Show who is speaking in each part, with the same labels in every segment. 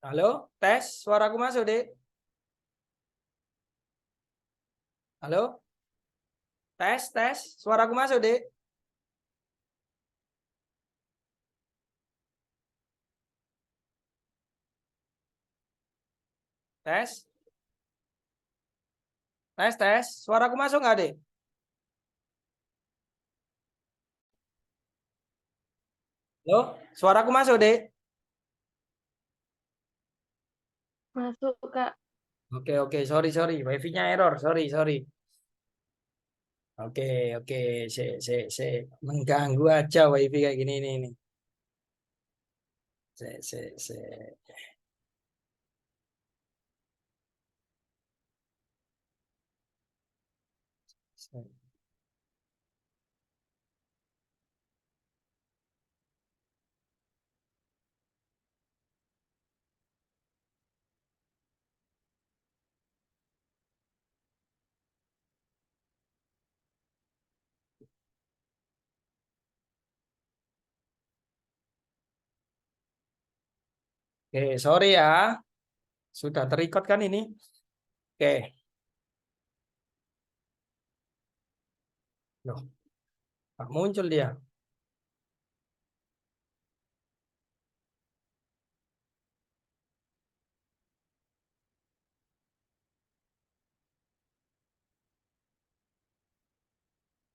Speaker 1: Halo, tes, suaraku masuk, Dek. Halo, tes, suaraku masuk, Dek. Tes, suaraku masuk nggak, Dek? Halo, suaraku masuk, Dek.
Speaker 2: Masuk, Kak.
Speaker 1: Oke, sorry, wifi-nya error, sorry. Oke, oke, se, mengganggu aja wifi kayak gini nih. Se. Oke, sorry ya, sudah terikot kan ini. Oke, loh, nggak muncul dia.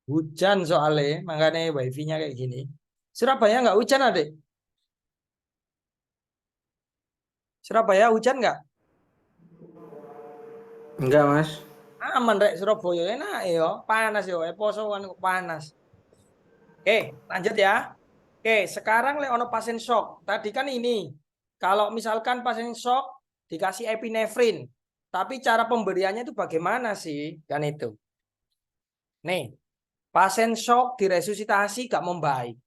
Speaker 1: Hujan soalnya, makanya wifi-nya kayak gini. Surabaya nggak hujan, Adik? Surabaya hujan nggak?
Speaker 3: Enggak, Mas.
Speaker 1: Aman rek Surabaya enak ya, panas yo, poso kan kok panas. Oke, lanjut ya. Oke, sekarang ono pasien shock. Tadi kan ini, kalau misalkan pasien shock dikasih epinefrin, tapi cara pemberiannya itu bagaimana sih? Kan itu. Nih, pasien shock diresusitasi gak membaik.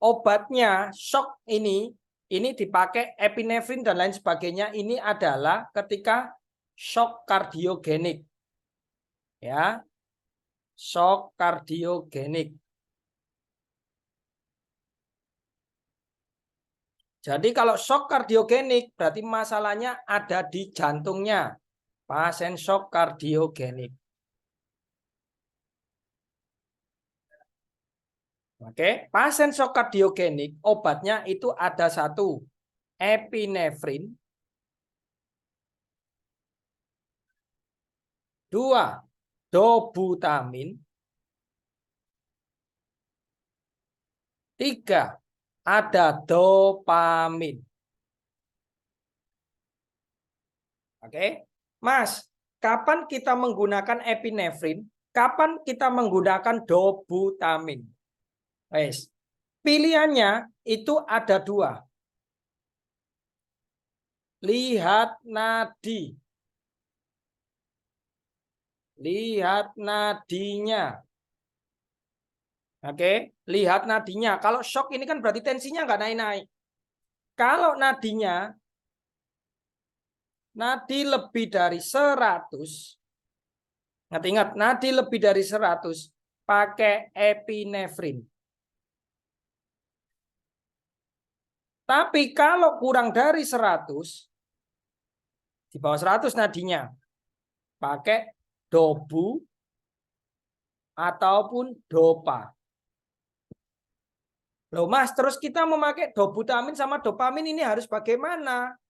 Speaker 1: Obatnya shock ini dipakai epinefrin dan lain sebagainya. Ini adalah ketika shock kardiogenik. Ya, shock kardiogenik. Jadi kalau shock kardiogenik berarti masalahnya ada di jantungnya. Pasien shock kardiogenik. Oke, pasien shock kardiogenik obatnya itu ada satu, epinefrin. Dua, dobutamin. Tiga, ada dopamin. Oke, Mas, kapan kita menggunakan epinefrin? Kapan kita menggunakan dobutamin? Wes, pilihannya itu ada dua. Lihat nadi. Lihat nadinya. Oke, lihat nadinya. Kalau shock ini kan berarti tensinya nggak naik-naik. Kalau nadinya, nadi lebih dari 100. Ingat, nadi lebih dari 100, pakai epinefrin. Tapi kalau kurang dari 100, di bawah 100 nadinya, pakai dobu ataupun dopa. Loh Mas, terus kita memakai dobutamin sama dopamin ini harus bagaimana?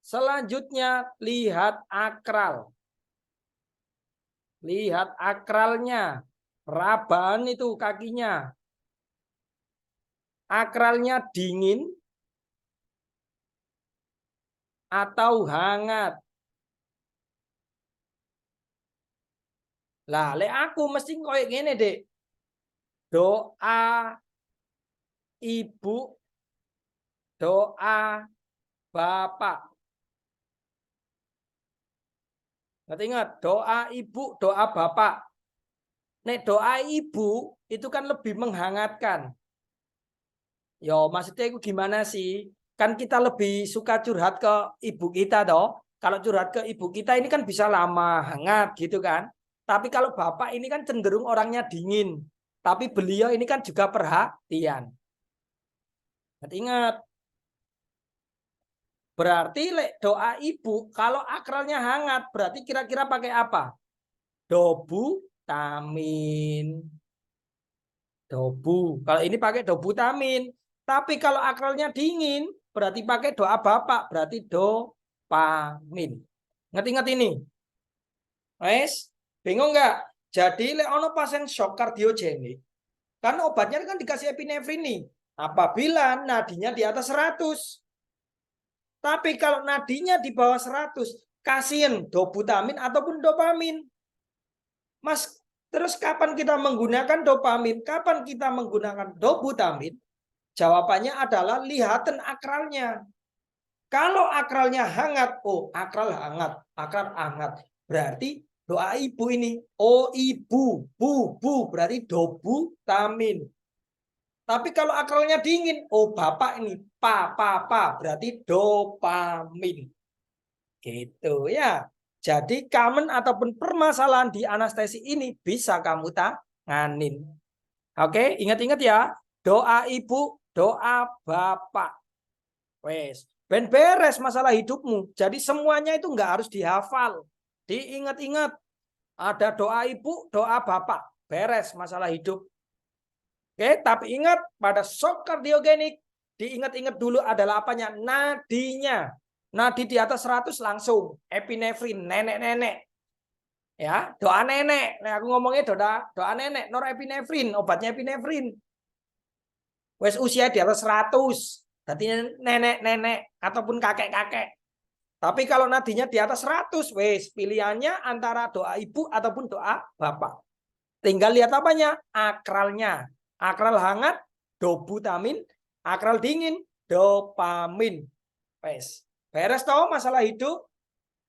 Speaker 1: Selanjutnya, lihat akral. Lihat akralnya. Raban itu kakinya. Akralnya dingin atau hangat. Lah, lek aku mesti koyo ngene, Dek. Doa ibu, doa bapak. Ingat, doa ibu, doa bapak. Nek doa ibu itu kan lebih menghangatkan. Yo, maksudnya itu gimana sih? Kan kita lebih suka curhat ke ibu kita toh. Kalau curhat ke ibu kita ini kan bisa lama, hangat gitu kan. Tapi kalau bapak ini kan cenderung orangnya dingin. Tapi beliau ini kan juga perhatian. Ingat, Berarti doa ibu kalau akralnya hangat berarti kira-kira pakai apa? Dobutamin. Dobu. Kalau ini pakai dobutamin. Tapi kalau akralnya dingin berarti pakai doa bapak. Berarti dopamin. Ngerti-ngerti ini? Wes, bingung nggak? Jadi ono pasien shock kardiogenik. Kan obatnya kan dikasih epinefrin nih. Apabila nadinya di atas 100. Tapi kalau nadinya di bawah 100, kasihin dobutamin ataupun dopamin. Mas, terus kapan kita menggunakan dopamin? Kapan kita menggunakan dobutamin? Jawabannya adalah lihatan akralnya. Kalau akralnya hangat, oh akral hangat, akral hangat. Berarti doa ibu ini, oh ibu, bu, berarti dobutamin. Tapi kalau akralnya dingin, oh bapak ini, pa, berarti dopamin. Gitu ya. Jadi common ataupun permasalahan di anestesi ini bisa kamu tanganin. Oke, ingat-ingat ya. Doa ibu, doa bapak. Wes, ben beres masalah hidupmu. Jadi semuanya itu nggak harus dihafal. Diingat-ingat. Ada doa ibu, doa bapak. Beres masalah hidup. Oke, tapi ingat pada shock kardiogenik diingat-ingat dulu adalah apanya? Nadinya. Nadi di atas 100 langsung epinefrin, nenek-nenek. Ya, doa nenek. Nah, aku ngomongnya doa nenek, norepinefrin, obatnya epinefrin. Wes usia di atas 100. Berarti nenek-nenek ataupun kakek-kakek. Tapi kalau nadinya di atas 100, wes pilihannya antara doa ibu ataupun doa bapak. Tinggal lihat apanya? Akralnya. Akral hangat, dobutamin. Akral dingin, dopamin. Wes. Beres toh masalah hidup?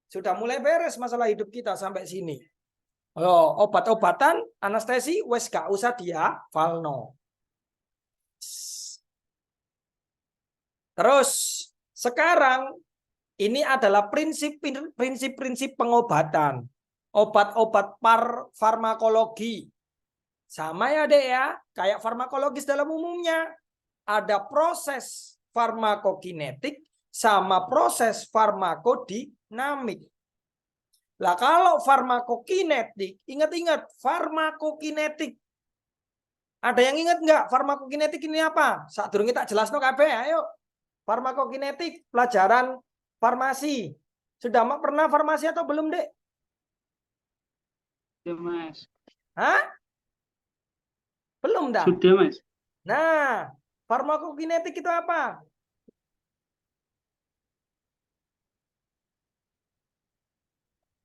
Speaker 1: Sudah mulai beres masalah hidup kita sampai sini. Oh, obat-obatan, anestesi, wes gak usah dia, valno. Terus, sekarang ini adalah prinsip-prinsip pengobatan. Obat-obat farmakologi. Sama ya dek ya, kayak farmakologis dalam umumnya. Ada proses farmakokinetik sama proses farmakodinamik. Lah kalau farmakokinetik, ingat-ingat farmakokinetik. Ada yang ingat nggak farmakokinetik ini apa? Saat dulu kita jelas no KB, ayo. Farmakokinetik, pelajaran farmasi. Sudah pernah farmasi atau belum, Dek?
Speaker 3: Ya, Mas.
Speaker 1: Hah? Belum dah?
Speaker 3: Sudah, Mas.
Speaker 1: Nah, farmakokinetik itu apa?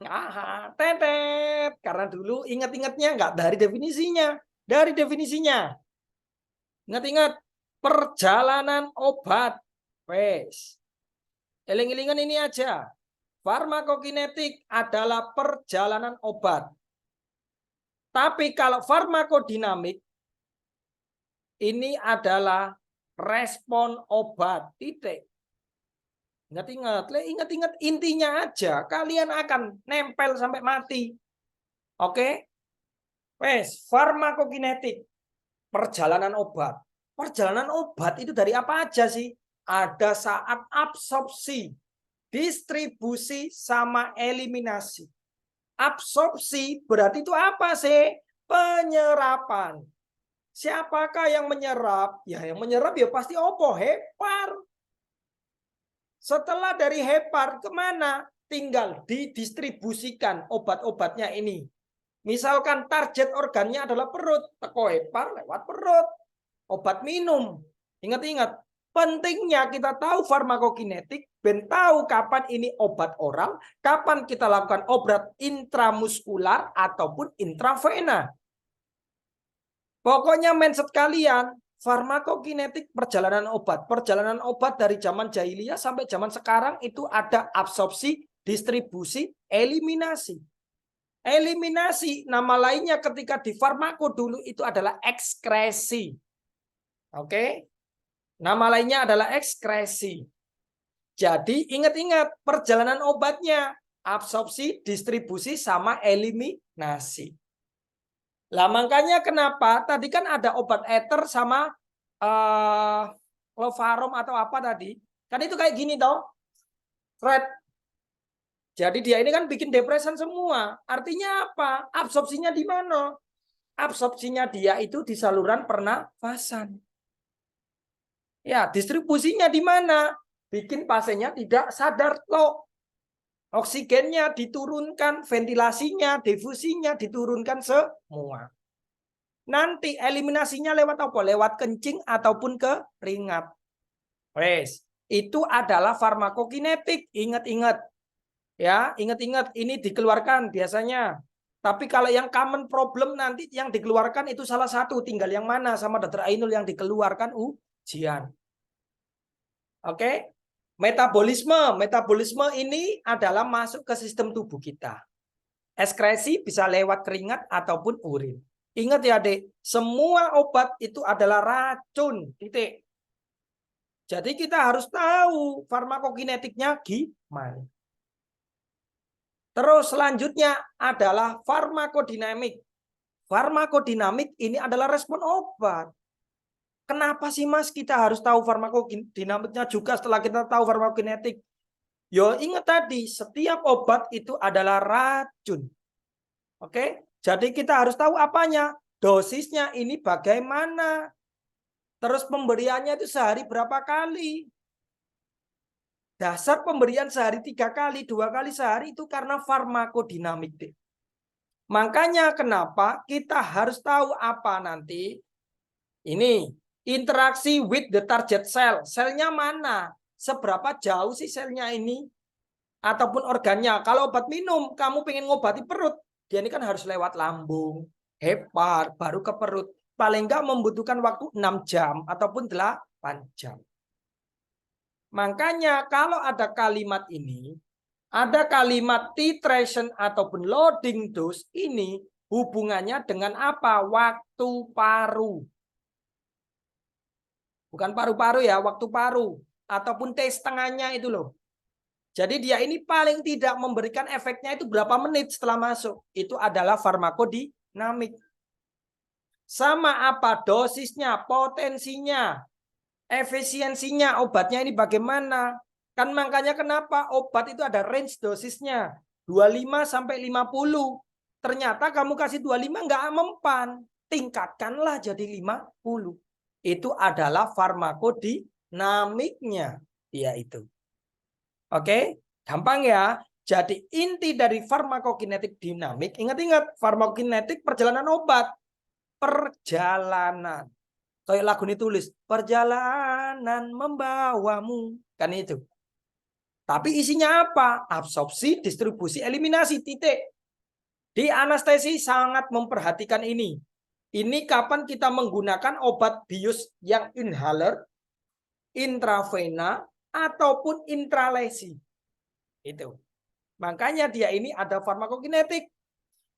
Speaker 1: Aha, tetet. Karena dulu ingat-ingatnya nggak dari definisinya. Dari definisinya. Ingat-ingat, perjalanan obat. Wes. Eling-elingan ini aja. Farmakokinetik adalah perjalanan obat. Tapi kalau farmakodinamik, ini adalah respon obat. Titik. Ingat-ingat, ingat-ingat intinya aja. Kalian akan nempel sampai mati. Oke? Wes, farmakokinetik. Perjalanan obat. Perjalanan obat itu dari apa aja sih? Ada saat absorpsi, distribusi, sama eliminasi. Absorpsi berarti itu apa sih? Penyerapan. Siapakah yang menyerap? Ya yang menyerap ya pasti opo? Hepar. Setelah dari hepar kemana? Tinggal didistribusikan obat-obatnya ini. Misalkan target organnya adalah perut. Teko hepar lewat perut. Obat minum. Ingat-ingat. Pentingnya kita tahu farmakokinetik. Ben tahu kapan ini obat oral. Kapan kita lakukan obat intramuskular ataupun intravena. Pokoknya mindset kalian. Farmakokinetik perjalanan obat. Perjalanan obat dari zaman jahiliyah sampai zaman sekarang itu ada absorpsi, distribusi, eliminasi. Eliminasi nama lainnya ketika di farmako dulu itu adalah ekskresi. Oke. Nama lainnya adalah ekskresi. Jadi ingat-ingat perjalanan obatnya absorpsi, distribusi sama eliminasi. Lah makanya kenapa tadi kan ada obat eter sama Lovarom atau apa tadi. Kan itu kayak gini toh. Red. Jadi dia ini kan bikin depresan semua. Artinya apa? Absorpsinya di mana? Absorpsinya dia itu di saluran pernafasan. Ya, distribusinya di mana? Bikin pasiennya tidak sadar loh. Oksigennya diturunkan, ventilasinya, difusinya diturunkan semua. Nanti eliminasinya lewat apa? Lewat kencing ataupun keringat. Wes, itu adalah farmakokinetik. Ingat-ingat. Ya, ingat-ingat ini dikeluarkan biasanya. Tapi kalau yang common problem nanti yang dikeluarkan itu salah satu, tinggal yang mana sama Dr. Ainul yang dikeluarkan ujian. Oke. Metabolisme ini adalah masuk ke sistem tubuh kita. Ekskresi bisa lewat keringat ataupun urin. Ingat ya, Dek, semua obat itu adalah racun, titik. Jadi kita harus tahu farmakokinetiknya gimana. Terus selanjutnya adalah farmakodinamik. Farmakodinamik ini adalah respon obat. Kenapa sih Mas kita harus tahu farmakodinamiknya juga setelah kita tahu farmakokinetik? Yo ingat tadi, setiap obat itu adalah racun. Oke, jadi kita harus tahu apanya. Dosisnya ini bagaimana. Terus pemberiannya itu sehari berapa kali. Dasar pemberian sehari 3 kali, 2 kali sehari itu karena farmakodinamik. Makanya kenapa kita harus tahu apa nanti. Ini interaksi with the target cell. Selnya mana? Seberapa jauh sih selnya ini? Ataupun organnya. Kalau obat minum, kamu pengen ngobati perut. Dia ini kan harus lewat lambung, hepar, baru ke perut. Paling enggak membutuhkan waktu 6 jam ataupun 8 jam. Makanya kalau ada kalimat ini, ada kalimat titration ataupun loading dose ini hubungannya dengan apa? Waktu paru. Bukan paru-paru ya, waktu paru. Ataupun T setengahnya itu loh. Jadi dia ini paling tidak memberikan efeknya itu berapa menit setelah masuk. Itu adalah farmakodinamik. Sama apa dosisnya, potensinya, efisiensinya, obatnya ini bagaimana. Kan makanya kenapa obat itu ada range dosisnya. 25 sampai 50. Ternyata kamu kasih 25 nggak mempan. Tingkatkanlah jadi 50. Itu adalah farmakodinamiknya. Ya itu. Oke, gampang ya. Jadi inti dari farmakokinetik dinamik, ingat-ingat farmakokinetik perjalanan obat. Perjalanan. Kayak lagu ini tulis, perjalanan membawamu. Kan itu. Tapi isinya apa? Absorpsi, distribusi, eliminasi, titik. Di anestesi sangat memperhatikan ini. Ini kapan kita menggunakan obat bius yang inhaler, intravena, ataupun intralesi. Itu. Makanya dia ini ada farmakokinetik.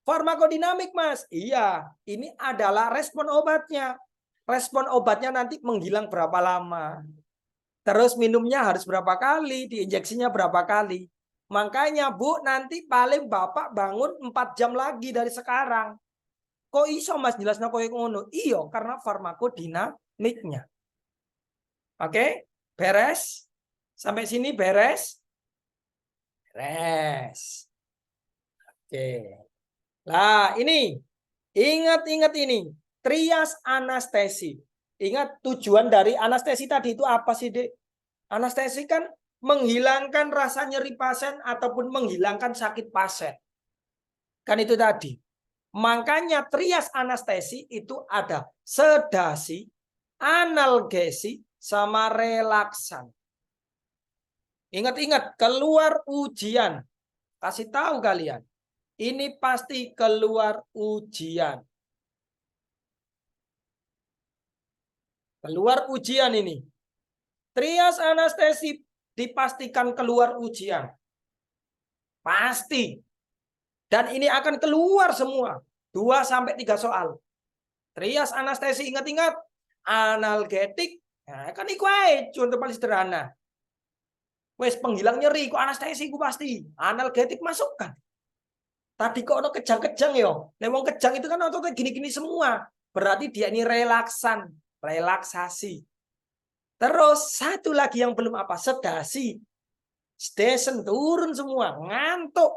Speaker 1: Farmakodinamik, Mas. Iya, ini adalah respon obatnya. Respon obatnya nanti menghilang berapa lama. Terus minumnya harus berapa kali, diinjeksinya berapa kali. Makanya, Bu, nanti paling Bapak bangun 4 jam lagi dari sekarang. Kok iso Mas jelasnya koyo ngono? Iya, karena farmakodinamiknya. Oke, beres? Sampai sini beres? Beres. Oke. Nah, ini. Ingat-ingat ini. Trias anestesi. Ingat tujuan dari anestesi tadi itu apa sih, Dek? Anestesi kan menghilangkan rasa nyeri pasien ataupun menghilangkan sakit pasien. Kan itu tadi. Makanya trias anestesi itu ada sedasi, analgesi, sama relaksan. Ingat-ingat, keluar ujian. Kasih tahu kalian. Ini pasti keluar ujian. Keluar ujian ini. Trias anestesi dipastikan keluar ujian. Pasti. Dan ini akan keluar semua. 2-3 soal. Trias anestesi, ingat-ingat. Analgetik. Nah, kan itu aja. Contoh paling sederhana. Wes penghilang nyeri, ku anestesi ku pasti. Analgetik masukkan. Tadi kok ono kejang-kejang yo. Lewong kejang itu kan ototnya gini-gini semua. Berarti dia ini relaksan, relaksasi. Terus satu lagi yang belum apa? Sedasi. sedesen turun semua, ngantuk.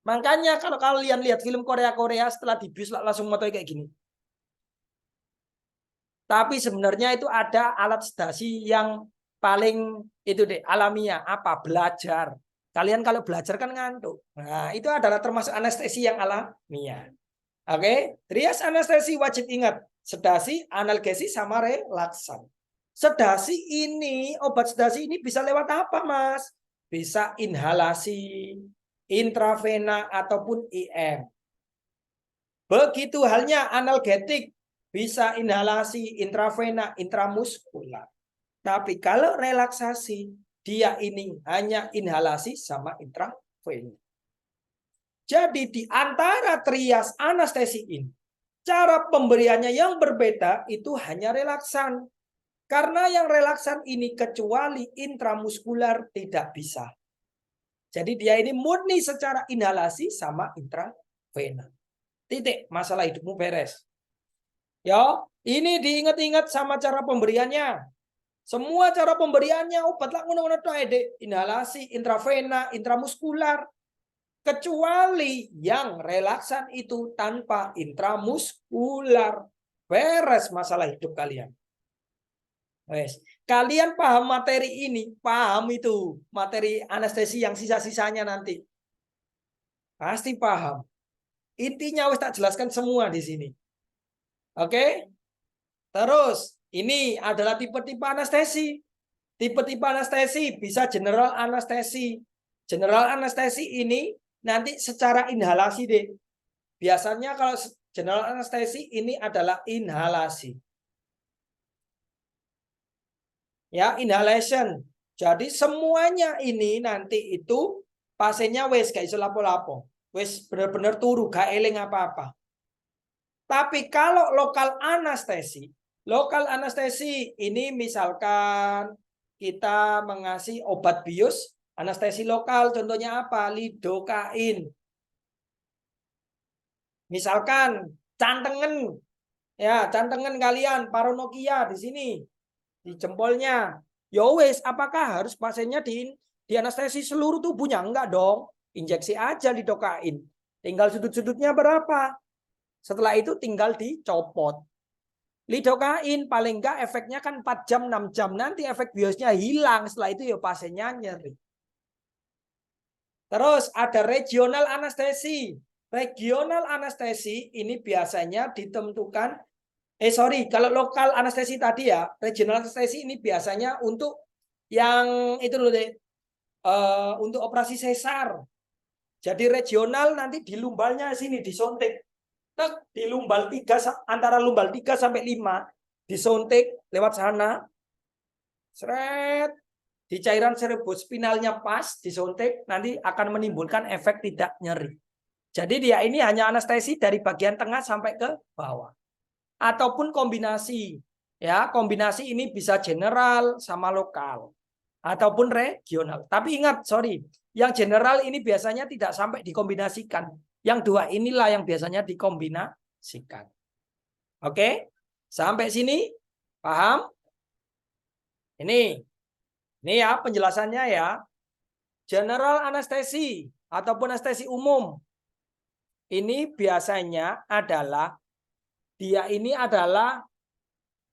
Speaker 1: Makanya kalau kalian lihat film Korea setelah dibius langsung motoy kayak gini. Tapi sebenarnya itu ada alat sedasi yang paling itu deh alamiah, apa? Belajar. Kalian kalau belajar kan ngantuk. Nah, itu adalah termasuk anestesi yang alamiah. Oke, trias anestesi wajib ingat. Sedasi, analgesi sama relaksan. Sedasi ini, obat sedasi ini bisa lewat apa, Mas? Bisa inhalasi, intravena ataupun IM. Begitu halnya analgetik, bisa inhalasi, intravena, intramuskular. Tapi kalau relaksasi, dia ini hanya inhalasi sama intravena. Jadi di antara trias anestesi ini, cara pemberiannya yang berbeda itu hanya relaksan. Karena yang relaksan ini kecuali intramuskular tidak bisa. Jadi dia ini murni secara inhalasi sama intravena. Titik, masalah hidupmu beres. Ya, ini diingat-ingat sama cara pemberiannya. Semua cara pemberiannya obat lah ngono-ngono tok, inhalasi, intravena, intramuskular. Kecuali yang relaksan itu tanpa intramuskular. Beres masalah hidup kalian. Wes, kalian paham materi ini, paham itu materi anestesi yang sisa-sisanya nanti. Pasti paham. Intinya wes tak jelaskan semua di sini. Oke? Terus, ini adalah tipe-tipe anestesi. Tipe-tipe anestesi bisa general anestesi. General anestesi ini nanti secara inhalasi deh. Biasanya kalau general anestesi ini adalah inhalasi. Ya, inhalation. Jadi semuanya ini nanti itu pasiennya wes gak iso lapo-lapo. Wes bener-bener turu gak eling apa-apa. Tapi kalau lokal anestesi ini misalkan kita mengasih obat bius, anestesi lokal contohnya apa? Lidokain. Misalkan cantengen, ya cantengen kalian paranokia di sini, di jempolnya. Ya wes, apakah harus pasiennya di anestesi seluruh tubuhnya? Enggak dong, injeksi aja lidokain. Tinggal sudut-sudutnya berapa. Setelah itu tinggal dicopot. Lidokain paling enggak efeknya kan 4 jam 6 jam, nanti efek biusnya hilang. Setelah itu ya pasiennya nyeri. Terus ada regional anestesi. Regional anestesi ini biasanya ditentukan kalau lokal anestesi tadi ya, regional anestesi ini biasanya untuk yang itu loh deh, untuk operasi sesar. Jadi regional nanti di lumbalnya sini disontek. Di lumbal 3, antara lumbal 3 sampai 5 disontek lewat sana. Seret, di cairan cerebrospinalnya pas disontek nanti akan menimbulkan efek tidak nyeri. Jadi dia ini hanya anestesi dari bagian tengah sampai ke bawah. Ataupun kombinasi. Ya, kombinasi ini bisa general sama lokal ataupun regional. Tapi ingat, yang general ini biasanya tidak sampai dikombinasikan. Yang dua inilah yang biasanya dikombinasikan. Oke? Sampai sini paham? Ini ya penjelasannya ya. General anestesi ataupun anestesi umum. Ini biasanya adalah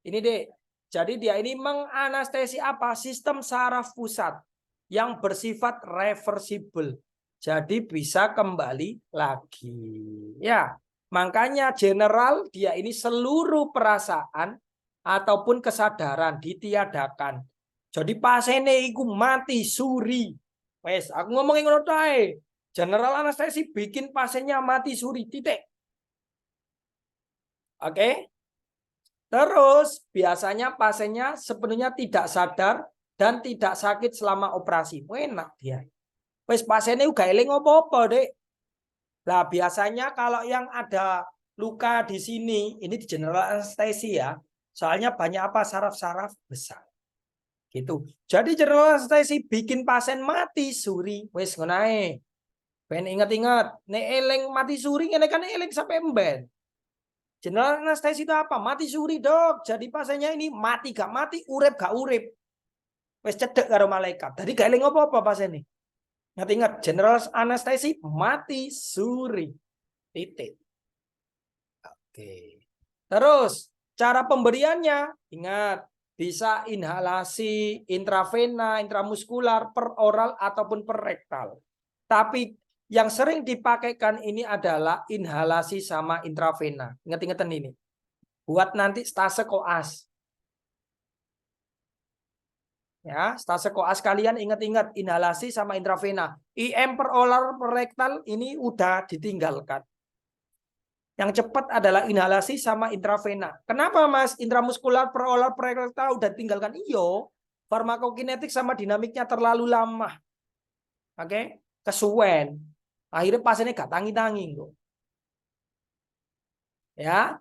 Speaker 1: ini deh. Jadi dia ini menganestesi apa? Sistem saraf pusat yang bersifat reversible. Jadi bisa kembali lagi. Ya, makanya general dia ini seluruh perasaan ataupun kesadaran ditiadakan. Jadi pasiennya iku mati suri. Wes, aku ngomongin ngono tae. General anestesi bikin pasiennya mati suri, titik. Oke. Terus biasanya pasiennya sepenuhnya tidak sadar dan tidak sakit selama operasi. Enak dia. Wes pasiennya uga eling apa-apa, Dek. Nah, biasanya kalau yang ada luka di sini, ini di general anestesi ya. Soalnya banyak apa? Saraf-saraf besar. Gitu. Jadi general anestesi bikin pasien mati suri. Wes ngono ae. Ben ingat-ingat, nek eling mati suri ngene kan eling sampai emben. General anestesi itu apa? Mati suri, Dok. Jadi pasiennya ini mati gak mati, urip gak urip. Wis cedek karo malaikat. Tadi gak eling apa-apa pas ini. Ingat-ingat, general anestesi mati suri. Titik. Oke. Terus cara pemberiannya, ingat, bisa inhalasi, intravena, intramuskular, per oral ataupun per rektal. Tapi yang sering dipakaikan ini adalah inhalasi sama intravena. Ingat-ingatan ini. Buat nanti stase koas. Ya, stase koas kalian ingat-ingat inhalasi sama intravena. IM per oral per rektal ini udah ditinggalkan. Yang cepat adalah inhalasi sama intravena. Kenapa Mas? Intramuskular per oral per rektal udah ditinggalkan. Iyo, farmakokinetik sama dinamiknya terlalu lama. Oke, kesuwen. Akhirnya pasiennya gak tangi-tangi kok. Ya,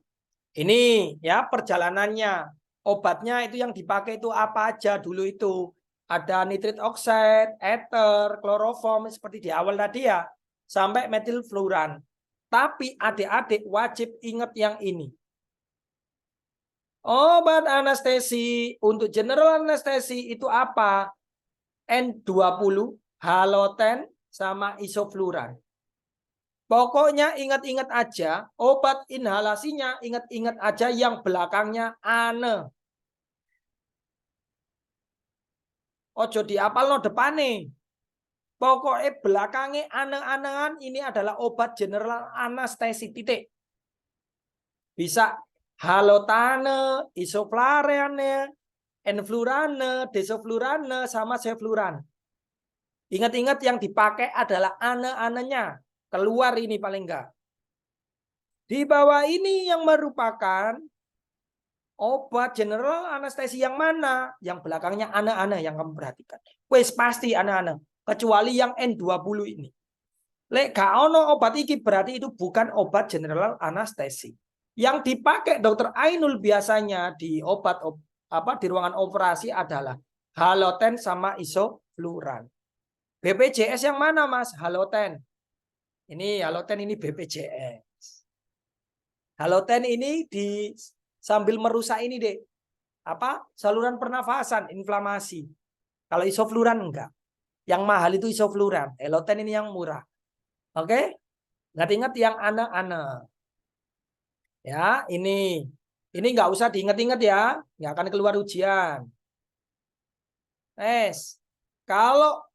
Speaker 1: ini ya perjalanannya. Obatnya itu yang dipakai itu apa aja dulu itu. Ada nitrit oxide, ether, kloroform seperti di awal tadi ya. Sampai metilfluran. Tapi adik-adik wajib ingat yang ini. Obat anestesi untuk general anestesi itu apa? N20, haloten, sama isofluran. Pokoknya ingat-ingat aja, obat inhalasinya ingat-ingat aja yang belakangnya ane. Ojo diapal no depane. Pokoknya belakangnya ane-anean ini adalah obat general anestesi titik. Bisa halotane, isoflurane, enflurane, desoflurane, sama sevfluran. Ingat-ingat yang dipakai adalah ane-anenya. Keluar ini paling enggak. Di bawah ini yang merupakan obat general anestesi yang mana? Yang belakangnya ane-ane yang kamu perhatikan. Wes pasti ane-ane. Kecuali yang N20 ini. Lek gak ono obat iki berarti itu bukan obat general anestesi. Yang dipakai dokter Ainul biasanya di obat di ruangan operasi adalah haloten sama isofluran. BPJS yang mana Mas? Haloten. Ini haloten, ini BPJS. Haloten ini sambil merusak ini deh. Saluran pernafasan, inflamasi. Kalau isofluran enggak. Yang mahal itu isofluran. Haloten ini yang murah. Oke? Ingat-ingat yang ane-ane. Ya, ini enggak usah diingat-ingat ya. Enggak akan keluar ujian. Kalau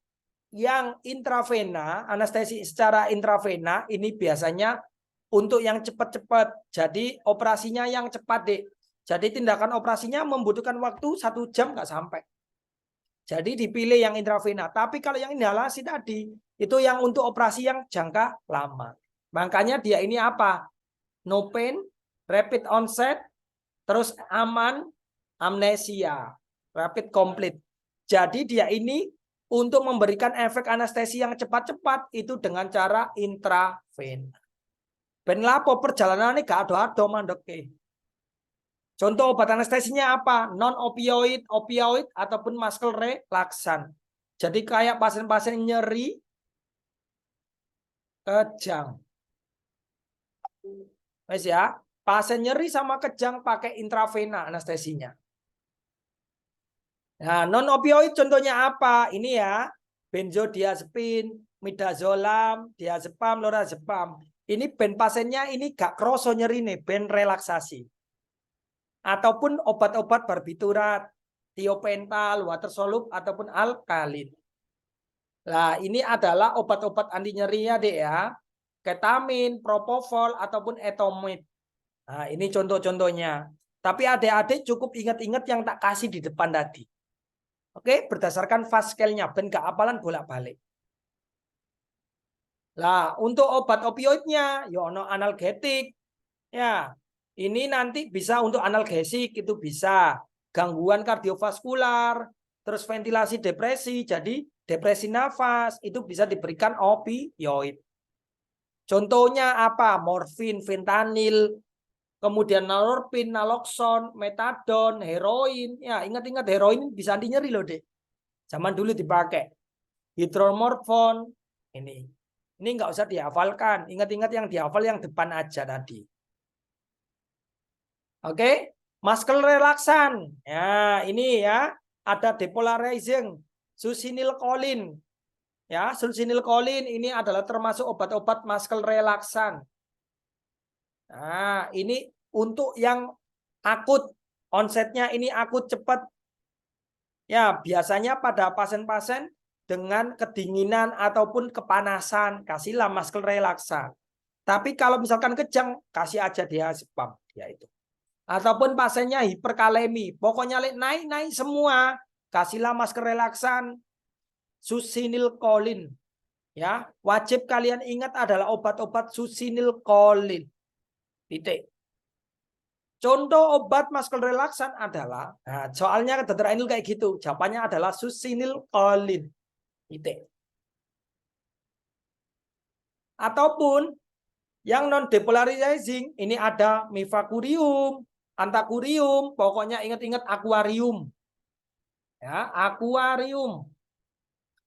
Speaker 1: yang intravena, anestesi secara intravena ini biasanya untuk yang cepat-cepat. Jadi operasinya yang cepat deh. Jadi tindakan operasinya membutuhkan waktu 1 jam nggak sampai. Jadi dipilih yang intravena. Tapi kalau yang inhalasi tadi itu yang untuk operasi yang jangka lama. Makanya dia ini apa? No pain, rapid onset, terus aman, amnesia, rapid complete. Jadi dia ini untuk memberikan efek anestesi yang cepat-cepat itu dengan cara intravena. Ben lapo perjalanannya gak ado-ado mandek. Contoh obat anestesinya apa? Non opioid, opioid ataupun muscle relaksan. Jadi kayak pasien-pasien nyeri kejang. Wes ya, pasien nyeri sama kejang pakai intravena anestesinya. Nah, non opioid contohnya apa? Ini ya, benzodiazepin, midazolam, diazepam, lorazepam. Ini ben pasiennya ini gak kroso nyeri nih, ben relaksasi. Ataupun obat-obat barbiturat, tiopental, water soluble ataupun alkalin. Nah, ini adalah obat-obat anti nyerinya deh ya. Ketamin, propofol ataupun etomid. Nah, ini contoh-contohnya. Tapi adik-adik cukup ingat-ingat yang tak kasih di depan tadi. Oke, berdasarkan fast scale-nya, ben gak apalan bolak-balik. Lah, untuk obat opioidnya, ono analgetik. Ya, ini nanti bisa untuk analgesik, itu bisa. Gangguan kardiovaskular, terus ventilasi depresi, jadi depresi nafas, itu bisa diberikan opioid. Contohnya apa? Morfin, fentanyl, kemudian nalorfin, naloxon, metadon, heroin. Ya, ingat-ingat heroin bisa anti nyeri loh, Dek. Zaman dulu dipakai. Hidromorfon. Ini nggak usah dihafalkan. Ingat-ingat yang dihafal yang depan aja tadi. Oke. Muscle relaksan. Ya, ini ya. ada depolarizing succinylcholine. Ya, succinylcholine ini adalah termasuk obat-obat muscle relaksan. Nah, ini untuk yang akut, onsetnya ini akut cepat. Ya, biasanya pada pasien-pasien dengan kedinginan ataupun kepanasan, kasihlah muscle relaksan. Tapi kalau misalkan kejang, kasih aja diazepam, ya itu. Ataupun pasiennya hiperkalemi, pokoknya naik-naik semua, kasihlah muscle relaksan, succinylcholine. Ya, wajib kalian ingat adalah obat-obat succinylcholine. Titik. Contoh obat muscle relaksan adalah, nah, soalnya Dr. Ainul kayak gitu, jawabannya adalah succinylcholine. Titik. Ataupun yang non depolarizing, ini ada mifacurium, antakurium, pokoknya ingat-ingat akuarium. Ya, akuarium.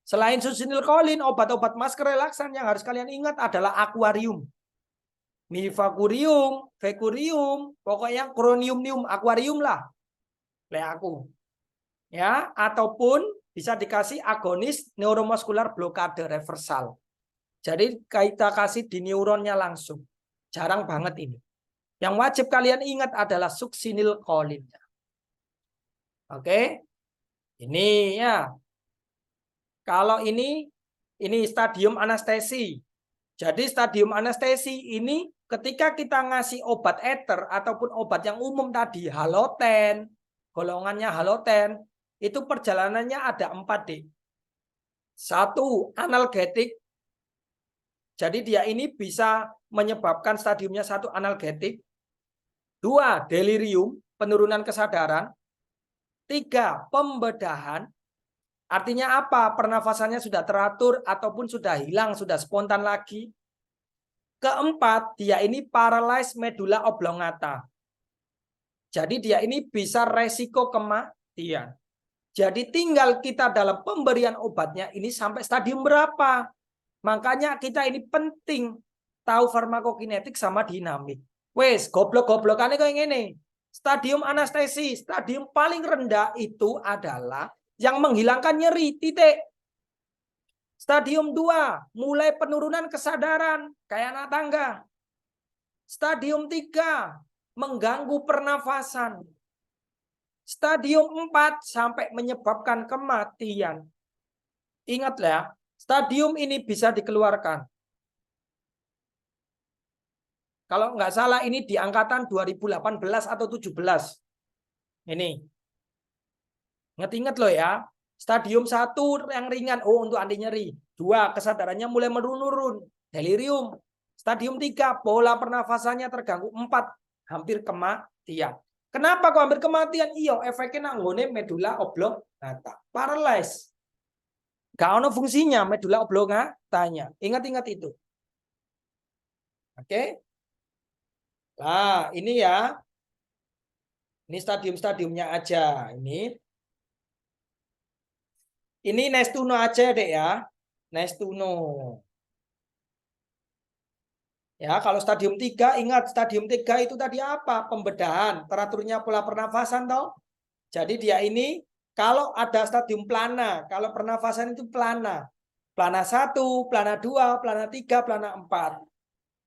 Speaker 1: Selain succinylcholine, obat-obat muscle relaksan yang harus kalian ingat adalah akuarium. Mifacurium, fecurium, pokoknya chronium, akuarium lah. Aku. Ya, ataupun bisa dikasih agonis neuromuskular blokade reversal. Jadi kita kasih di neuronnya langsung. Jarang banget ini. Yang wajib kalian ingat adalah succinylcholine. Oke. Ini ya. Kalau ini stadium anestesi. Jadi stadium anestesi ini ketika kita ngasih obat eter ataupun obat yang umum tadi, haloten, golongannya haloten, itu perjalanannya ada 4D. 1, analgetik. Jadi dia ini bisa menyebabkan stadiumnya 1, analgetik. 2, delirium, penurunan kesadaran. 3, pembedahan. Artinya apa? Pernafasannya sudah teratur ataupun sudah hilang, sudah spontan lagi. Keempat, dia ini paralyzed medulla oblongata. Jadi dia ini bisa resiko kematian. Jadi tinggal kita dalam pemberian obatnya ini sampai stadium berapa. Makanya kita ini penting tahu farmakokinetik sama dinamik. Wes, goblok-goblokannya kayak gini. Stadium anestesi, stadium paling rendah itu adalah yang menghilangkan nyeri, titik. Stadium 2, mulai penurunan kesadaran, kayak anak tangga. Stadium 3, mengganggu pernafasan. Stadium 4, sampai menyebabkan kematian. Ingat ya, stadium ini bisa dikeluarkan. Kalau nggak salah ini di angkatan 2018 atau 17. Ini. Ingat-ingat loh ya. Stadium 1 yang ringan, untuk anti nyeri. 2, kesadarannya mulai menurun, delirium. Stadium 3, pola pernafasannya terganggu. 4, hampir kematian. Kenapa kok hampir kematian? Iya, efeknya nanggone medulla oblongata. Paralyzed. Gak ada fungsinya medulla oblongatanya. Ingat-ingat itu. Oke. Nah, ini ya. Ini stadium-stadiumnya aja. Ini Nestuno aja deh ya. Nestuno. Ya, kalau stadium 3, ingat stadium 3 itu tadi apa? Pembedahan, teraturnya pola pernafasan toh. Jadi dia ini kalau ada stadium plana, kalau pernafasan itu plana. Plana 1, plana 2, plana 3, plana 4.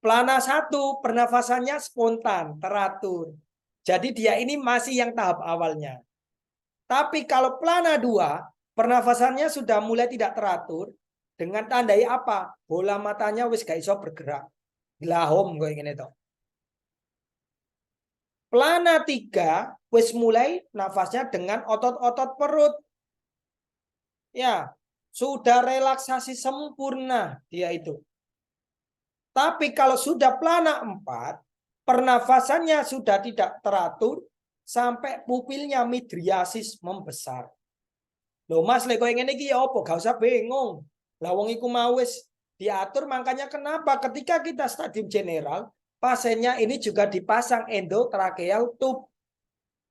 Speaker 1: Plana 1 pernafasannya spontan, teratur. Jadi dia ini masih yang tahap awalnya. Tapi kalau plana 2, pernafasannya sudah mulai tidak teratur. Dengan tandai apa? Bola matanya wis gak iso bergerak. Glahom gue ingin itu. Plana 3 wis mulai nafasnya dengan otot-otot perut. Ya, sudah relaksasi sempurna dia itu. Tapi kalau sudah plana 4, pernafasannya sudah tidak teratur sampai pupilnya midriasis membesar. Loh Mas, lek koyo ngene iki ya apa? Gak usah bingung. Lah wong iku mau wis diatur, makanya kenapa ketika kita stadium general, pasiennya ini juga dipasang endotracheal tube.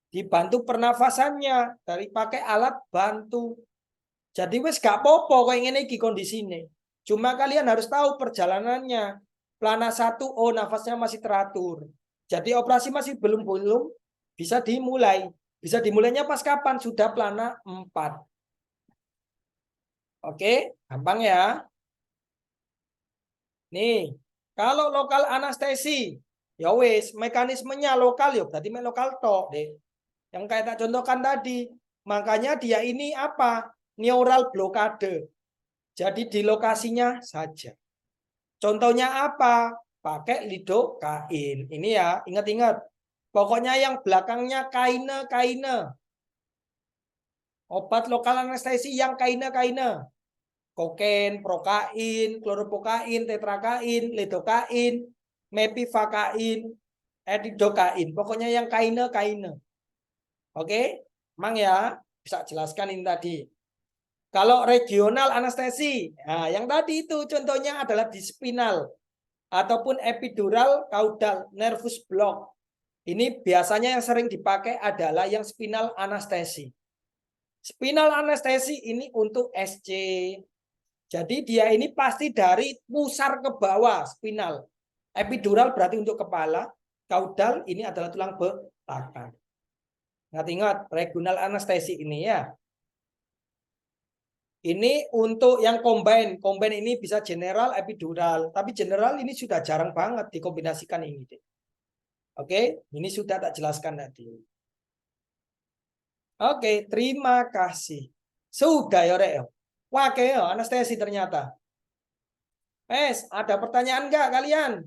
Speaker 1: Dibantu pernafasannya dari pakai alat bantu. Jadi wis gak popo koyo ngene iki kondisine. Cuma kalian harus tahu perjalanannya. Plana 1, nafasnya masih teratur. Jadi operasi masih belum bisa dimulai. Bisa dimulainya pas kapan? Sudah plana 4. Oke, gampang ya. Nih, kalau lokal anestesi, ya wis, mekanismenya lokal ya berarti lokal tok deh. Yang kayak tak contohkan tadi. Makanya dia ini apa? Neural blokade. Jadi di lokasinya saja. Contohnya apa? Pakai lidokain. Ini ya, ingat-ingat. Pokoknya yang belakangnya kaine. Obat lokal anestesi yang kaine. Kokain, prokain, kloropokain, tetrakain, lidokain, mepivakain, etidokain. Pokoknya yang kaine. Oke? Mang ya, bisa jelaskan ini tadi. Kalau regional anestesi, nah yang tadi itu contohnya adalah di spinal ataupun epidural caudal nervus block. Ini biasanya yang sering dipakai adalah yang spinal anestesi. Spinal anestesi ini untuk SC. Jadi dia ini pasti dari pusar ke bawah spinal. Epidural berarti untuk kepala, caudal ini adalah tulang belakang. Ingat-ingat regional anestesi ini ya. Ini untuk yang combine. Combine ini bisa general, epidural. Tapi general ini sudah jarang banget dikombinasikan ini. Oke, ini sudah tak jelaskan tadi. Oke, terima kasih. Sudah ya, Rek. Wah, kayak anestesi ternyata. Ada pertanyaan nggak kalian?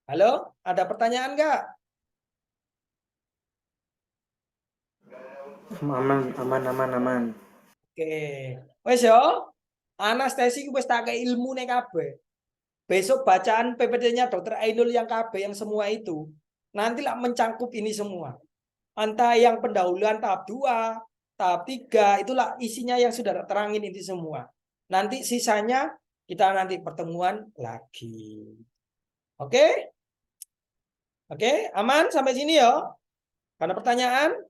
Speaker 1: Halo, ada pertanyaan nggak?
Speaker 3: Aman.
Speaker 1: Oke. Wes yo. Anestesi wis tak kei ilmune kabeh. Besok bacaan PPT-nya Dokter Ainul yang KB yang semua itu nanti lah mencangkup ini semua. Entah yang pendahuluan tahap 2, tahap 3 itulah isinya yang sudah terangin ini semua. Nanti sisanya kita nanti pertemuan lagi. Oke? Oke, aman sampai sini ya? Ada pertanyaan?